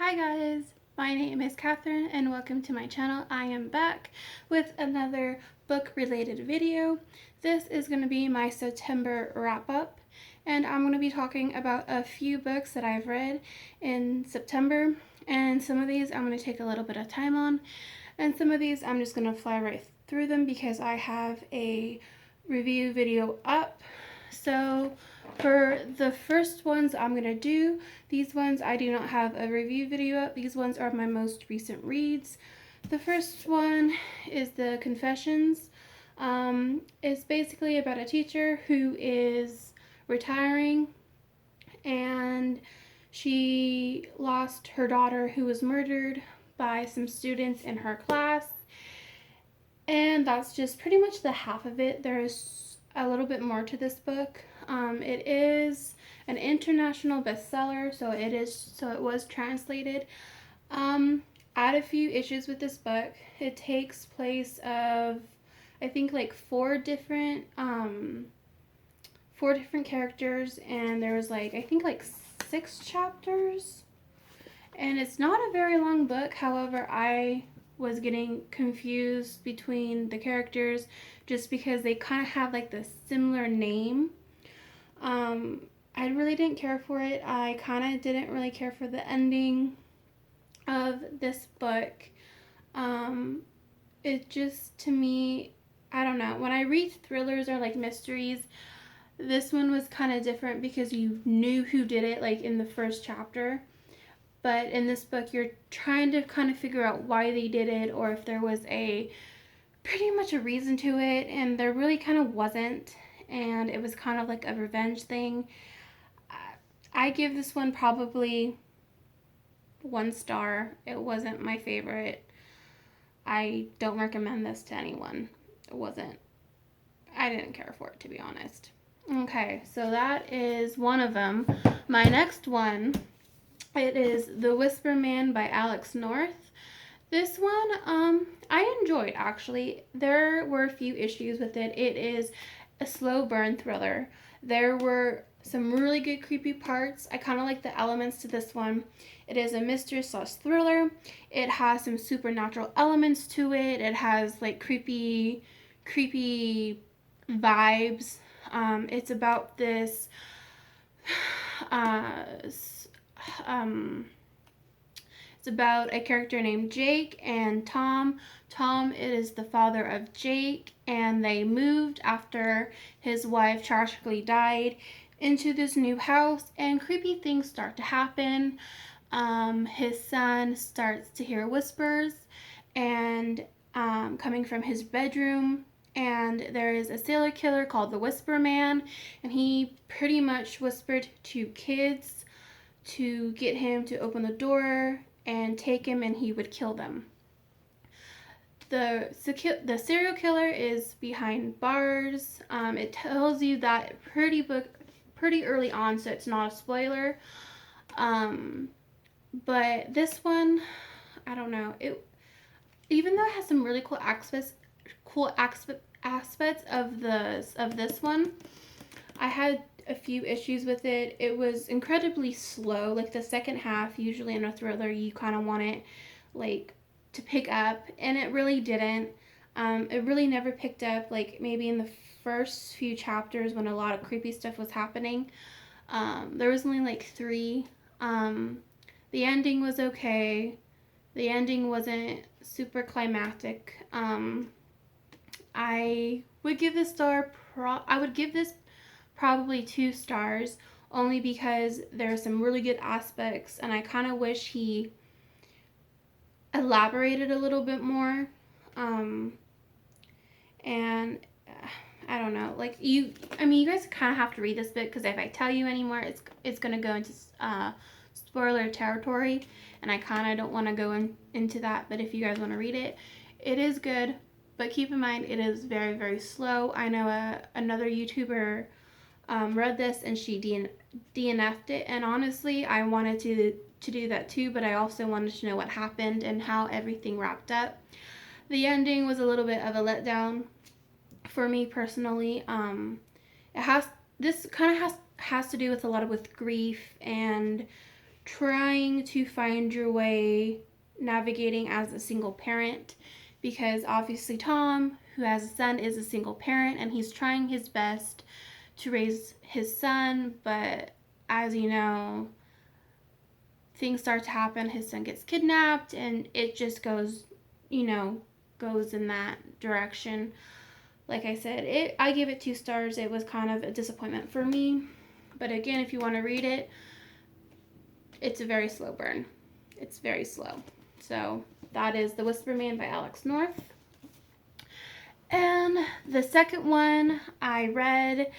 Hi guys, my name is Catherine and welcome to my channel. I am back with another book related video. This is going to be my September wrap up and I'm going to be talking about a few books that I've read in September, and some of these I'm going to take a little bit of time on and some of these I'm just going to fly right through them because I have a review video up. So for the first ones I'm going to do, these ones I do not have a review video up. These ones are my most recent reads. The first one is The Confessions. It's basically about a teacher who is retiring and she lost her daughter who was murdered by some students in her class. And that's just pretty much the half of it. There's a little bit more to this book. It is an international bestseller, so it was translated. I had a few issues with this book. It takes place of, I think, like four different characters, and there was like, I think, like 6 chapters. And it's not a very long book. However, I was getting confused between the characters just because they kind of have like the similar name. I really didn't care for it. I kind of didn't really care for the ending of this book. It just, to me, I don't know. When I read thrillers or like mysteries, this one was kind of different because you knew who did it like in the first chapter. But in this book, you're trying to kind of figure out why they did it, or if there was pretty much a reason to it, and there really kind of wasn't, and it was kind of like a revenge thing. I give this one probably 1 star. It wasn't my favorite. I don't recommend this to anyone. I didn't care for it, to be honest. Okay, so that is one of them. My next one, it is The Whisper Man by Alex North. This one, I enjoyed, actually. There were a few issues with it. It is a slow burn thriller. There were some really good creepy parts. I kind of like the elements to this one. It is a mystery/thriller. It has some supernatural elements to it. It has like creepy vibes. It's about this uh, it's about a character named Jake and Tom. Tom is the father of Jake, and they moved after his wife tragically died into this new house, and creepy things start to happen. His son starts to hear whispers and coming from his bedroom, and there is a serial killer called the Whisper Man, and he pretty much whispered to kids to get him to open the door and take him, and he would kill them. The serial killer is behind bars. It tells you that pretty early on, so it's not a spoiler. But this one, I don't know. Even though it has some really cool aspects of this one, I had a few issues with it. It was incredibly slow. Like the second half, usually in a thriller, you kind of want it like to pick up, and it really didn't. It really never picked up. Like maybe in the first few chapters when a lot of creepy stuff was happening. There was only like 3. The ending was okay. The ending wasn't super climactic. I would give this probably 2 stars, only because there are some really good aspects, and I kind of wish he elaborated a little bit more. And I don't know, like you guys kind of have to read this book, because if I tell you anymore, it's gonna go into spoiler territory, and I kind of don't want to go into that. But if you guys want to read it, it is good, but keep in mind it is very, very slow. I know another YouTuber read this and she DNF'd it, and honestly I wanted to do that too, but I also wanted to know what happened and how everything wrapped up. The ending was a little bit of a letdown for me personally. This kind of has to do with a lot with grief and trying to find your way navigating as a single parent, because obviously Tom, who has a son, is a single parent and he's trying his best to raise his son, but as you know, things start to happen. His son gets kidnapped and it just goes, goes in that direction. Like I said, I give it 2 stars. It was kind of a disappointment for me. But again, if you want to read it, it's a very slow burn. It's very slow. So that is The Whisper Man by Alex North. And the second one I read,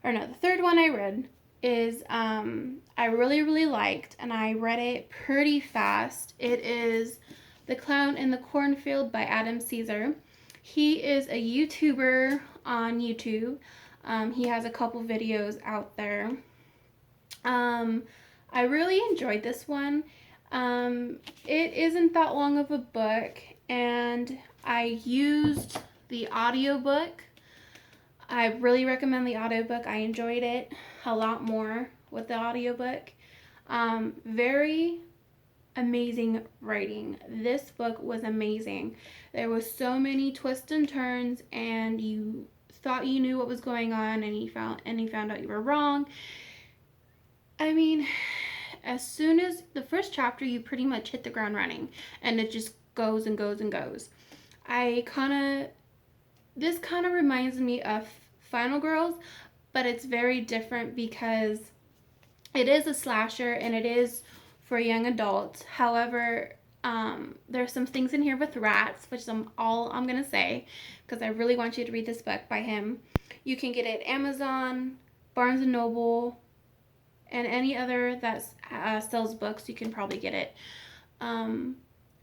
the third one I read is I really, really liked, and I read it pretty fast. It is The Clown in the Cornfield by Adam Caesar. He is a YouTuber on YouTube. He has a couple videos out there. I really enjoyed this one. It isn't that long of a book, and I used the audiobook. I really recommend the audiobook. I enjoyed it a lot more with the audiobook. Very amazing writing. This book was amazing. There was so many twists and turns, and you thought you knew what was going on, and you found out you were wrong. I mean, as soon as the first chapter, you pretty much hit the ground running, and it just goes and goes and goes. This kind of reminds me of Final Girls, but it's very different because it is a slasher and it is for young adults. However, there's some things in here with rats, which is all I'm going to say, because I really want you to read this book by him. You can get it at Amazon, Barnes & Noble, and any other that sells books. You can probably get it.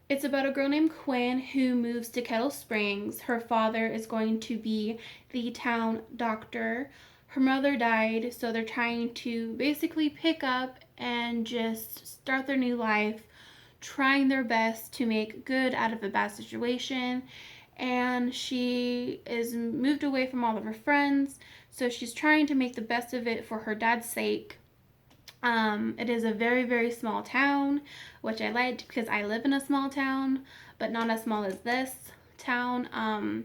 It's about a girl named Quinn who moves to Kettle Springs. Her father is going to be the town doctor. Her mother died, so they're trying to basically pick up and just start their new life, trying their best to make good out of a bad situation. And she is moved away from all of her friends, so she's trying to make the best of it for her dad's sake. It is a very, very small town, which I liked because I live in a small town, but not as small as this town.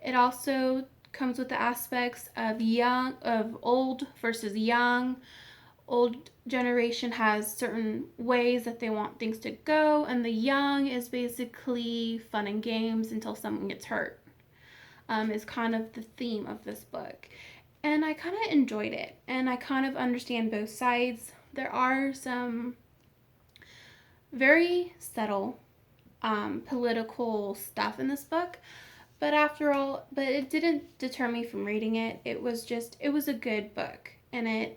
It also comes with the aspects of old versus young. Old generation has certain ways that they want things to go, and the young is basically fun and games until someone gets hurt. Is kind of the theme of this book. And I kind of enjoyed it, and I kind of understand both sides. There are some very subtle political stuff in this book, but it didn't deter me from reading it. It was a good book, and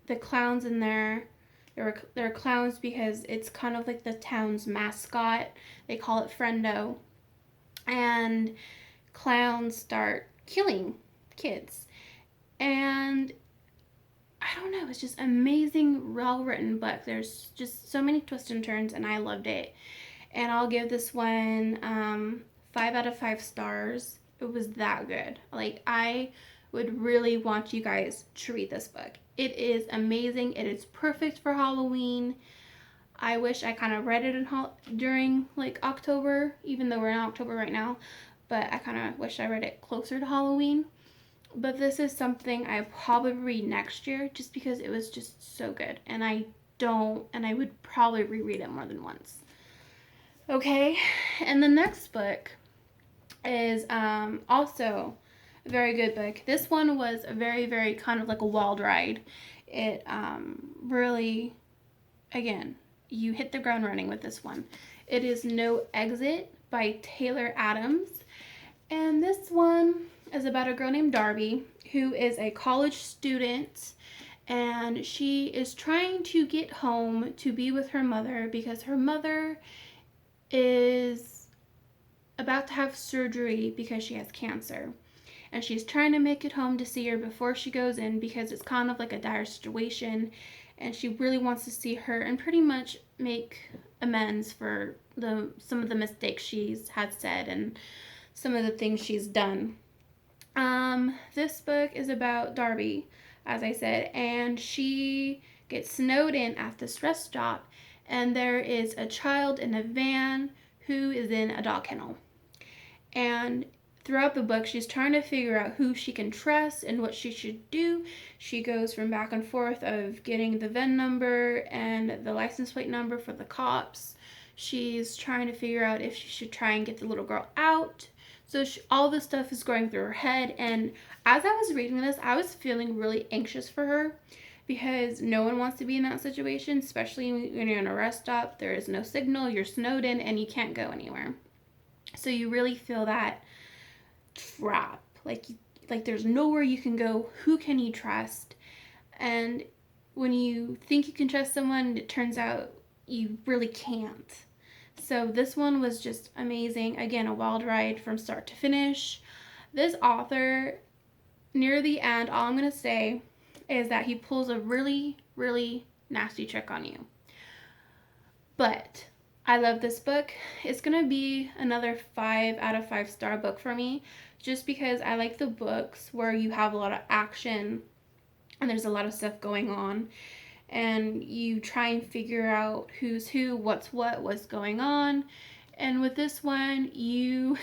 the clowns in there, they're clowns because it's kind of like the town's mascot. They call it Friendo, and clowns start killing kids. And I don't know, it's just amazing, well-written book. There's just so many twists and turns, and I loved it. And I'll give this one 5 out of 5 stars. It was that good. Like, I would really want you guys to read this book. It is amazing. It is perfect for Halloween. I wish I kind of read it during like October, even though we're in October right now. But I kind of wish I read it closer to Halloween. But this is something I probably read next year just because it was just so good. And I would probably reread it more than once. Okay, and the next book is also a very good book. This one was a very, very kind of like a wild ride. It really, again, you hit the ground running with this one. It is No Exit by Taylor Adams. And this one is about a girl named Darby who is a college student, and she is trying to get home to be with her mother because her mother is about to have surgery because she has cancer. And she's trying to make it home to see her before she goes in because it's kind of like a dire situation, and she really wants to see her and pretty much make amends for some of the mistakes she's had said and some of the things she's done. This book is about Darby, as I said, and she gets snowed in at this rest stop, and there is a child in a van who is in a dog kennel. And throughout the book, she's trying to figure out who she can trust and what she should do. She goes from back and forth of getting the VIN number and the license plate number for the cops. She's trying to figure out if she should try and get the little girl out. So all this stuff is going through her head. And as I was reading this, I was feeling really anxious for her because no one wants to be in that situation, especially when you're in a rest stop. There is no signal, you're snowed in, and you can't go anywhere. So you really feel that trap. Like there's nowhere you can go. Who can you trust? And when you think you can trust someone, it turns out you really can't. So this one was just amazing. Again, a wild ride from start to finish. This author, near the end, all I'm going to say is that he pulls a really, really nasty trick on you. But I love this book. It's going to be another 5 out of 5 star book for me, just because I like the books where you have a lot of action and there's a lot of stuff going on and you try and figure out who's who, what's going on. And with this one, you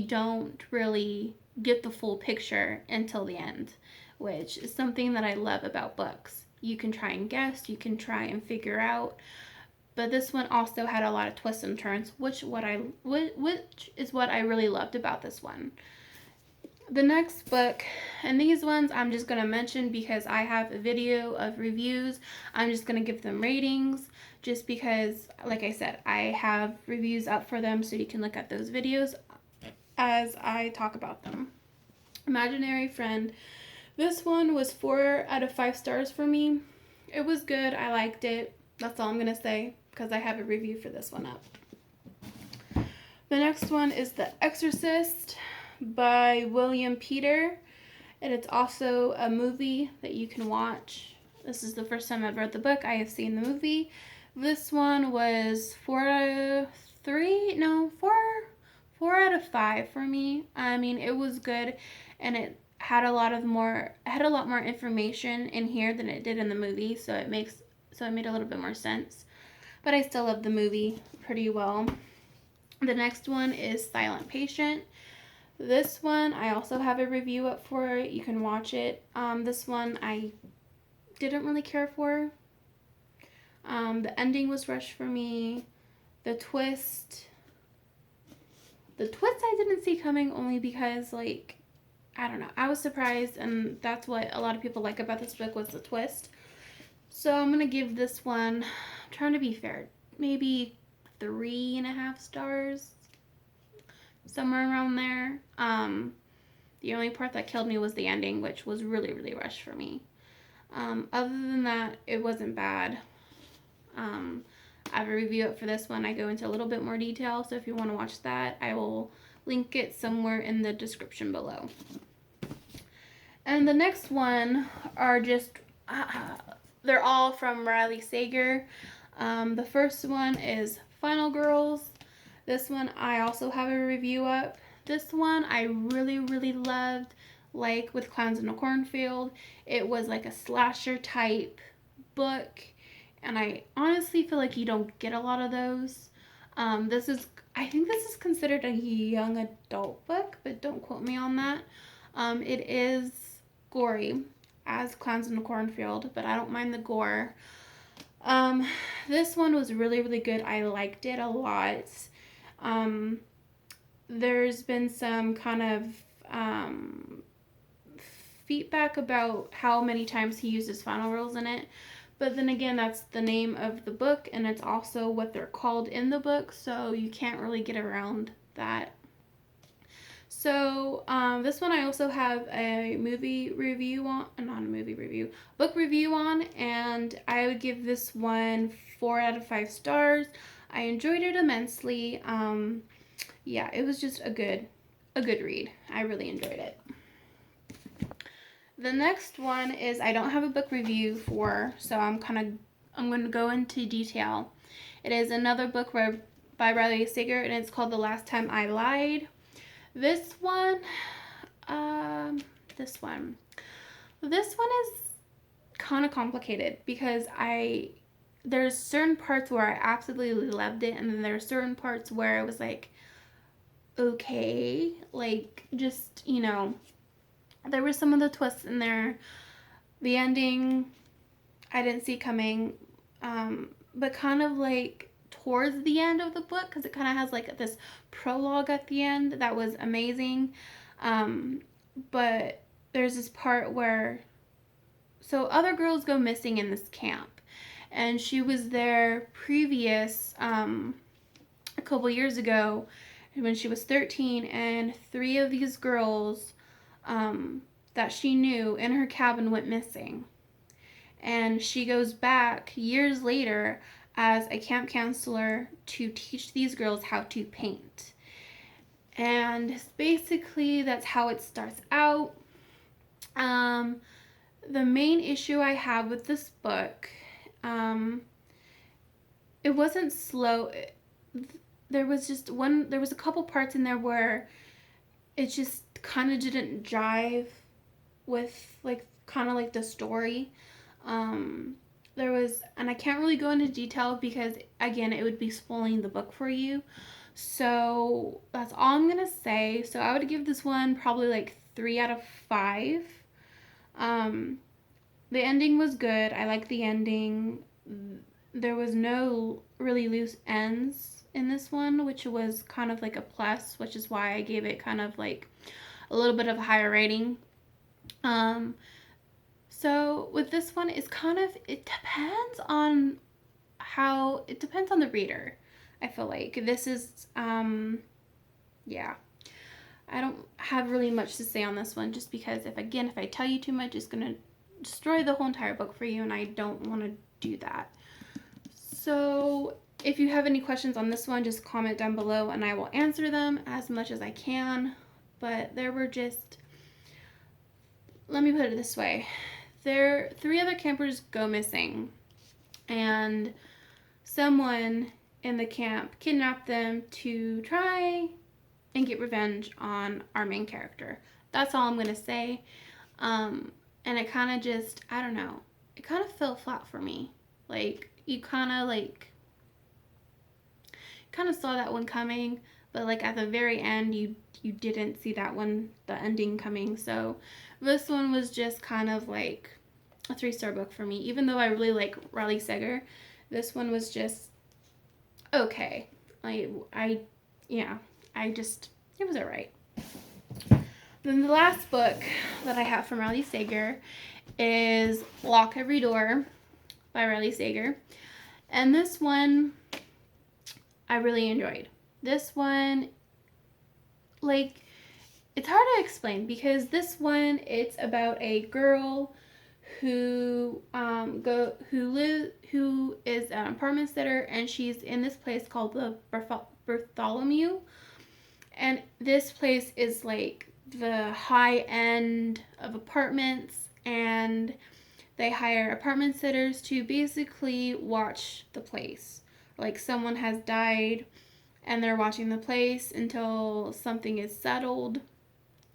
don't really get the full picture until the end, which is something that I love about books. You can try and guess, you can try and figure out. But this one also had a lot of twists and turns, which is what I really loved about this one. The next book, and these ones I'm just going to mention because I have a video of reviews. I'm just going to give them ratings just because, like I said, I have reviews up for them so you can look at those videos as I talk about them. Imaginary Friend. This one was 4 out of 5 stars for me. It was good. I liked it. That's all I'm going to say because I have a review for this one up. The next one is The Exorcist by William Peter, and it's also a movie that you can watch. This is the first time I've read the book. I have seen the movie. This one was 4 out of 5 for me. I mean, it was good, and it had a lot more information in here than it did in the movie, so it made a little bit more sense. But I still love the movie pretty well. The next one is Silent Patient. This one I also have a review up for. You can watch it. This one I didn't really care for. The ending was rushed for me. The twist I didn't see coming only because, like, I don't know. I was surprised, and that's what a lot of people like about this book was the twist. So I'm going to give this one, I'm trying to be fair, maybe 3.5 stars. Somewhere around there. The only part that killed me was the ending, which was really, really rushed for me. Other than that, it wasn't bad. I have a review up for this one. I go into a little bit more detail, so if you want to watch that, I will link it somewhere in the description below. And the next one are just, they're all from Riley Sager. The first one is Final Girls. This one I also have a review up. This one I really, really loved. Like with Clowns in a Cornfield, it was like a slasher type book, and I honestly feel like you don't get a lot of those. I think this is considered a young adult book, but don't quote me on that. It is gory as Clowns in a Cornfield, but I don't mind the gore. This one was really, really good. I liked it a lot. There's been some kind of feedback about how many times he uses final girls in it, but then again, that's the name of the book, and it's also what they're called in the book, so you can't really get around that. So this one I also have a book review on, and I would give this one 4 out of 5 stars. I enjoyed it immensely. Yeah, it was just a good read. I really enjoyed it. The next one is I don't have a book review for, so I'm going to go into detail. It is another book by Riley Sager, and it's called The Last Time I Lied. This one is kind of complicated because I there's certain parts where I absolutely loved it, and then there's certain parts where it was like, okay, like, just, there were some of the twists in there. The ending, I didn't see coming, but kind of like towards the end of the book, because it kind of has like this prologue at the end that was amazing. But there's this part where, so other girls go missing in this camp, and she was there previous, a couple years ago when she was 13, and 3 of these girls that she knew in her cabin went missing. And she goes back years later as a camp counselor to teach these girls how to paint. And basically, that's how it starts out. The main issue I have with this book, it wasn't slow. There was a couple parts in there where it just kind of didn't jive with like kind of like the story. There was, and I can't really go into detail because again, it would be spoiling the book for you. So that's all I'm gonna say. So I would give this one probably like 3 out of 5. The ending was good. I liked the ending. There was no really loose ends in this one, which was kind of like a plus, which is why I gave it kind of like a little bit of a higher rating. So with this one, it depends on the reader. I feel like this is, yeah. I don't have really much to say on this one, just because if I tell you too much, it's going to destroy the whole entire book for you, and I don't want to do that. So if you have any questions on this one, just comment down below and I will answer them as much as I can. But there were just, let me put it this way. 3 other campers go missing, and someone in the camp kidnapped them to try and get revenge on our main character. That's all I'm going to say. And it kind of just, I don't know, it kind of fell flat for me. Like, you kind of saw that one coming, but like at the very end, you didn't see that one, the ending coming. So this one was just kind of like a 3-star book for me. Even though I really like Riley Sager, this one was just okay. It was alright. Then the last book that I have from Riley Sager is Lock Every Door by Riley Sager. And this one I really enjoyed. This one, like, it's hard to explain because this one, it's about a girl who is an apartment sitter, and she's in this place called the Bartholomew. And this place is like the high end of apartments, and they hire apartment sitters to basically watch the place. Like, someone has died and they're watching the place until something is settled.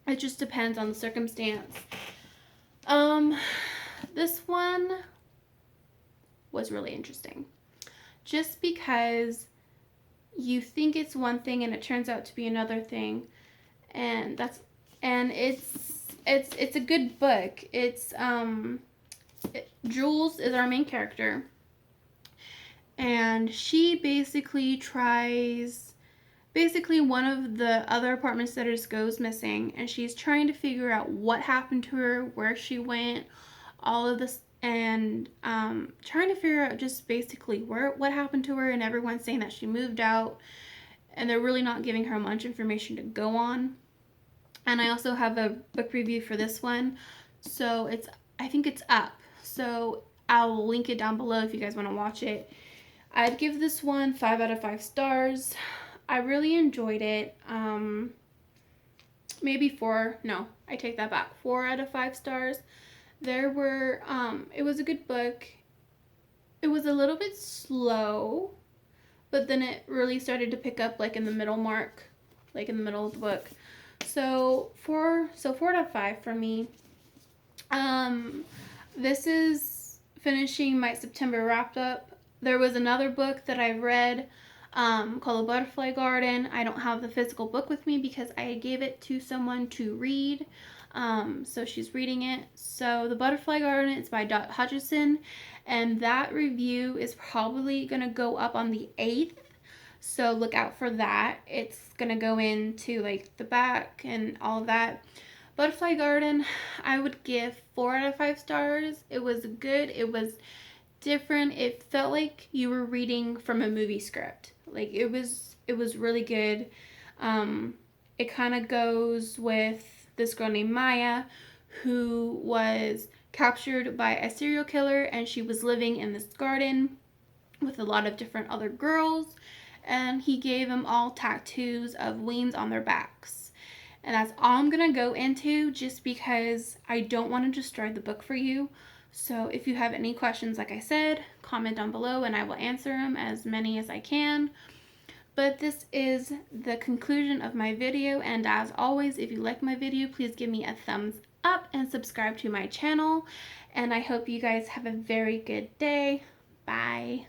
It just depends on the circumstance. This one was really interesting. Just because you think it's one thing and it turns out to be another thing. And it's a good book. Jules is our main character, and she basically one of the other apartment sitters goes missing, and she's trying to figure out what happened to her, where she went, all of this, and trying to figure out just basically what happened to her. And everyone's saying that she moved out, and they're really not giving her much information to go on. And I also have a book review for this one, so I think it's up, so I'll link it down below if you guys want to watch it. I'd give this one 5 out of 5 stars. I really enjoyed it. Maybe 4. No, I take that back. 4 out of 5 stars. There were, it was a good book. It was a little bit slow, but then it really started to pick up like in the middle mark, like in the middle of the book. So 4 out of 5 for me. This is finishing my September wrapped up. There was another book that I read called The Butterfly Garden. I don't have the physical book with me because I gave it to someone to read. So she's reading it. So The Butterfly Garden is by Dot Hutchison, and that review is probably going to go up on the 8th. So look out for that. It's going to go into like the back and all that. Butterfly Garden, I would give 4 out of 5 stars. It was good. It was different. It felt like you were reading from a movie script. Like it was really good. It kind of goes with this girl named Maya who was captured by a serial killer, and she was living in this garden with a lot of different other girls, and he gave them all tattoos of wings on their backs. And that's all I'm gonna go into, just because I don't want to destroy the book for you. So if you have any questions, like I said, comment down below and I will answer them, as many as I can. But this is the conclusion of my video, and as always, if you like my video, please give me a thumbs up and subscribe to my channel. And I hope you guys have a very good day. Bye.